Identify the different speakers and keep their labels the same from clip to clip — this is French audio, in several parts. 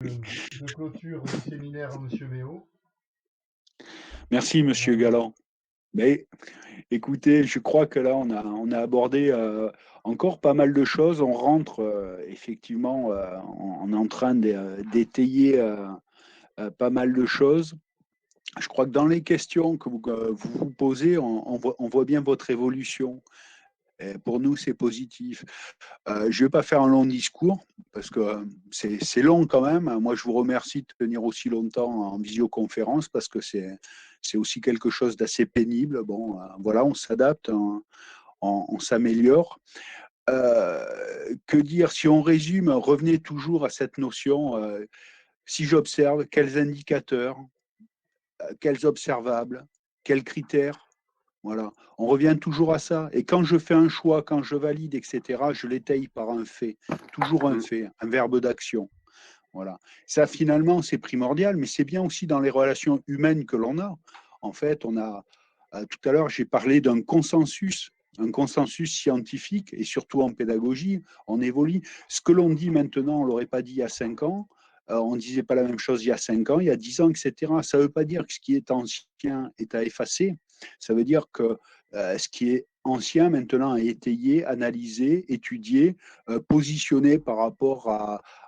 Speaker 1: de clôture du séminaire, Monsieur Méo.
Speaker 2: Merci, Monsieur
Speaker 1: Voilà.
Speaker 2: Galland. Mais écoutez, je crois que là, on a abordé encore pas mal de choses. On rentre effectivement, on est en train d'étayer pas mal de choses. Je crois que dans les questions que vous posez, on voit bien votre évolution. Et pour nous, c'est positif. Je ne vais pas faire un long discours parce que c'est long quand même. Moi, je vous remercie de tenir aussi longtemps en visioconférence parce que c'est aussi quelque chose d'assez pénible. Bon, voilà, on s'adapte, on s'améliore. Que dire si on résume, revenez toujours à cette notion. Si j'observe, quels indicateurs, quels observables, quels critères. Voilà, on revient toujours à ça. Et quand je fais un choix, quand je valide, etc., je l'étaye par un fait, toujours un fait, un verbe d'action. Voilà. Ça, finalement, c'est primordial, mais c'est bien aussi dans les relations humaines que l'on a. En fait, tout à l'heure, j'ai parlé d'un consensus, un consensus scientifique, et surtout en pédagogie, on évolue. Ce que l'on dit maintenant, on ne l'aurait pas dit il y a 5 ans. On ne disait pas la même chose il y a 5 ans, il y a 10 ans, etc. Ça ne veut pas dire que ce qui est ancien est à effacer. Ça veut dire que ce qui est ancien maintenant est étayé, analysé, étudié, positionné par rapport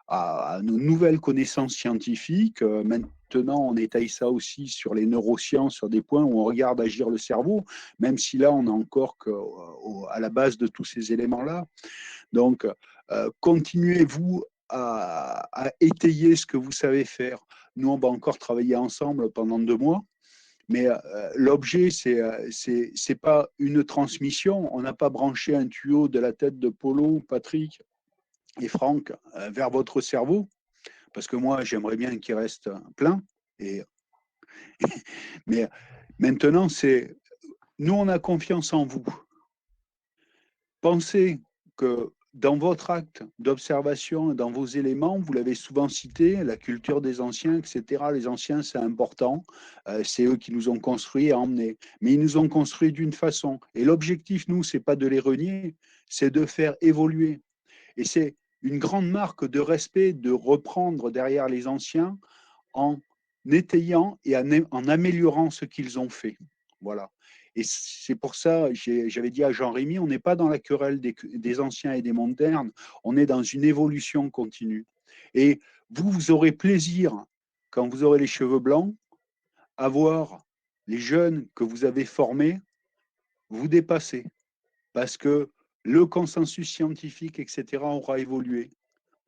Speaker 2: à nos nouvelles connaissances scientifiques. Maintenant, on étaye ça aussi sur les neurosciences, sur des points où on regarde agir le cerveau, même si là, on est encore à la base de tous ces éléments-là. Donc, continuez-vous à étayer ce que vous savez faire. Nous, on va encore travailler ensemble pendant 2 mois. Mais l'objet, c'est pas une transmission. On n'a pas branché un tuyau de la tête de Polo, Patrick et Franck vers votre cerveau, parce que moi, j'aimerais bien qu'il reste plein. Et, mais maintenant, nous, on a confiance en vous. Pensez que dans votre acte d'observation, dans vos éléments, vous l'avez souvent cité, la culture des anciens, etc. Les anciens, c'est important. C'est eux qui nous ont construits et emmenés. Mais ils nous ont construits d'une façon. Et l'objectif, nous, c'est pas de les renier, c'est de faire évoluer. Et c'est une grande marque de respect de reprendre derrière les anciens en étayant et en améliorant ce qu'ils ont fait. Voilà. Et c'est pour ça, j'avais dit à Jean-Rémy, on n'est pas dans la querelle des anciens et des modernes, on est dans une évolution continue. Et vous, vous aurez plaisir, quand vous aurez les cheveux blancs, à voir les jeunes que vous avez formés vous dépasser. Parce que le consensus scientifique, etc., aura évolué.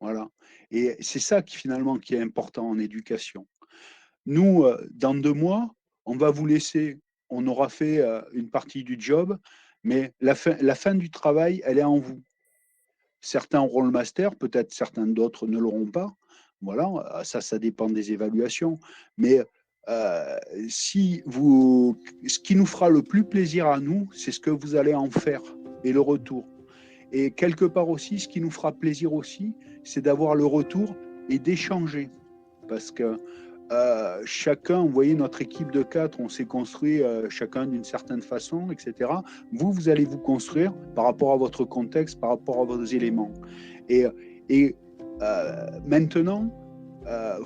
Speaker 2: Voilà. Et c'est ça qui, finalement, qui est important en éducation. Nous, dans 2 mois, on va vous laisser, on aura fait une partie du job, mais la fin du travail, elle est en vous. Certains auront le master, peut-être certains d'autres ne l'auront pas. Voilà, ça dépend des évaluations. Mais euh, ce qui nous fera le plus plaisir à nous, c'est ce que vous allez en faire et le retour. Et quelque part aussi, ce qui nous fera plaisir aussi, c'est d'avoir le retour et d'échanger. Parce que chacun, vous voyez, notre équipe de 4, on s'est construit chacun d'une certaine façon, etc. Vous, vous allez vous construire par rapport à votre contexte, par rapport à vos éléments. Et, et maintenant,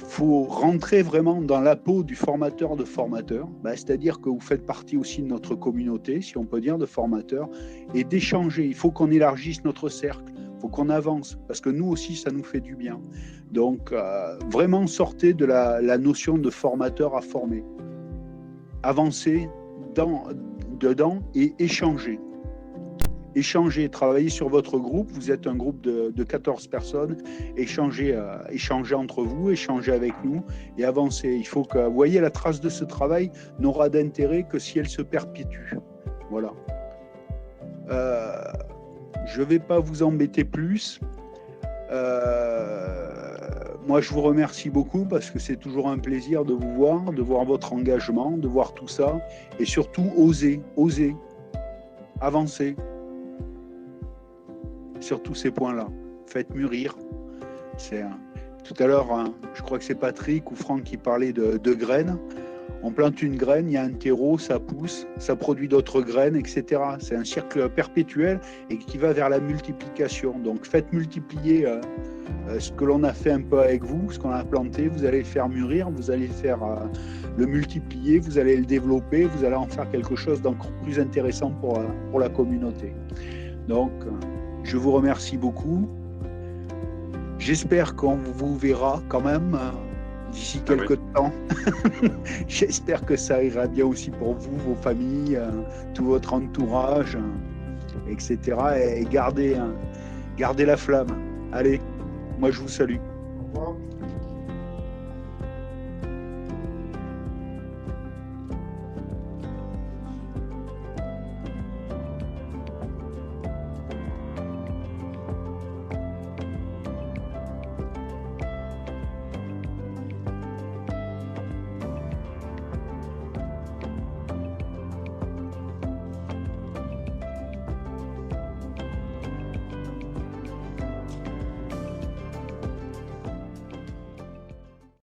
Speaker 2: faut rentrer vraiment dans la peau du formateur de formateurs, c'est-à-dire que vous faites partie aussi de notre communauté, si on peut dire, de formateurs, et d'échanger. Il faut qu'on élargisse notre cercle, il faut qu'on avance, parce que nous aussi, ça nous fait du bien. Donc, vraiment sortez de la notion de formateur à former. Avancez dedans et échanger. Échanger, travailler sur votre groupe. Vous êtes un groupe de 14 personnes. Échanger entre vous, échanger avec nous et avancer. Il faut que, vous voyez, la trace de ce travail n'aura d'intérêt que si elle se perpétue. Voilà. Je ne vais pas vous embêter plus. Moi, je vous remercie beaucoup parce que c'est toujours un plaisir de vous voir, de voir votre engagement, de voir tout ça et surtout oser, avancer sur tous ces points-là. Faites mûrir. Tout à l'heure, je crois que c'est Patrick ou Franck qui parlait de graines. On plante une graine, il y a un terreau, ça pousse, ça produit d'autres graines, etc. C'est un cercle perpétuel et qui va vers la multiplication. Donc faites multiplier ce que l'on a fait un peu avec vous, ce qu'on a planté, vous allez le faire mûrir, vous allez le multiplier, vous allez le développer, vous allez en faire quelque chose d'encore plus intéressant pour la communauté. Donc, je vous remercie beaucoup. J'espère qu'on vous verra quand même d'ici quelques temps. J'espère que ça ira bien aussi pour vous, vos familles, tout votre entourage, etc. Et gardez la flamme. Allez, moi je vous salue.
Speaker 1: Au revoir.